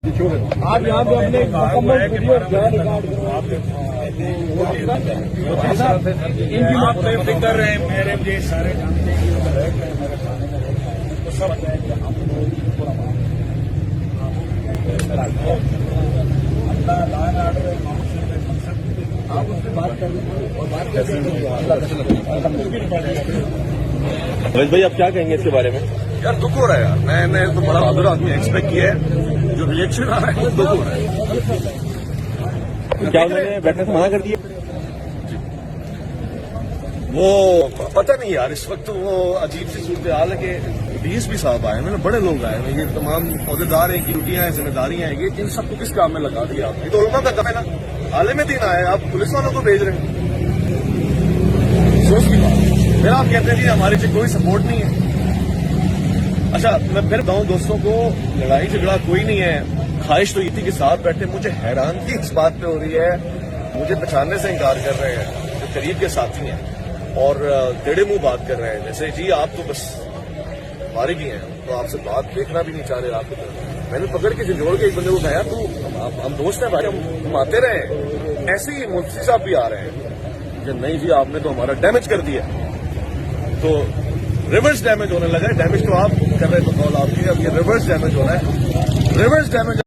आप यहाँ पे अपने मुकम्मल वीडियो रिकॉर्ड आप बेफिक्र रहे, मेरे ये सारे जानते हैं तो सब आप उससे बात कर रहे और बात कर रमेश भाई, आप क्या कहेंगे इसके बारे में? यार दुख हो रहा है यार, मैंने तो बड़ा बहादुर आदमी एक्सपेक्ट किया है, जो रिएक्शन आ रहा है दुख हो रहा है। क्या उन्होंने बैठने से मना कर दिया? वो पता नहीं यार, इस वक्त वो अजीब सी सूरत हाल है कि डीएसपी साहब आए हैं, बड़े लोग आए हैं, ये तमाम अहदेदार हैं, ड्यूटियां हैं, जिम्मेदारियां हैं, ये इन सबको किस काम में लगा दिया आपने? तो उलमा का काम है ना, हाले में दिन आए आप पुलिस वालों को भेज रहे हैं, सोच की बात। फिर आप कहते हैं जी हमारे से कोई सपोर्ट नहीं है। अच्छा, मैं फिर बताऊं दोस्तों को, लड़ाई झगड़ा कोई नहीं है, ख्वाहिश तो ये थी कि साथ बैठे। मुझे हैरानगी इस बात पे हो रही है, मुझे पहचानने से इनकार कर रहे हैं जो करीब के साथी हैं और टेढ़े मुंह बात कर रहे हैं, जैसे जी आप तो बस हमारे ही हैं, तो आपसे बात देखना भी नहीं चाह रहे आपको। मैंने पकड़ के झंझोड़ के एक बंदे को कहा तू हम दोस्त हैं भाई, हम आते रहे। ऐसे ही मुफ्ती साहब भी आ रहे हैं कि नहीं जी आपने तो हमारा डैमेज कर दिया, तो रिवर्स डैमेज होने लगा है। डैमेज तो आप कर रहे हैं, तो कॉल आपकी, अब ये रिवर्स डैमेज हो रहा है, रिवर्स डैमेज।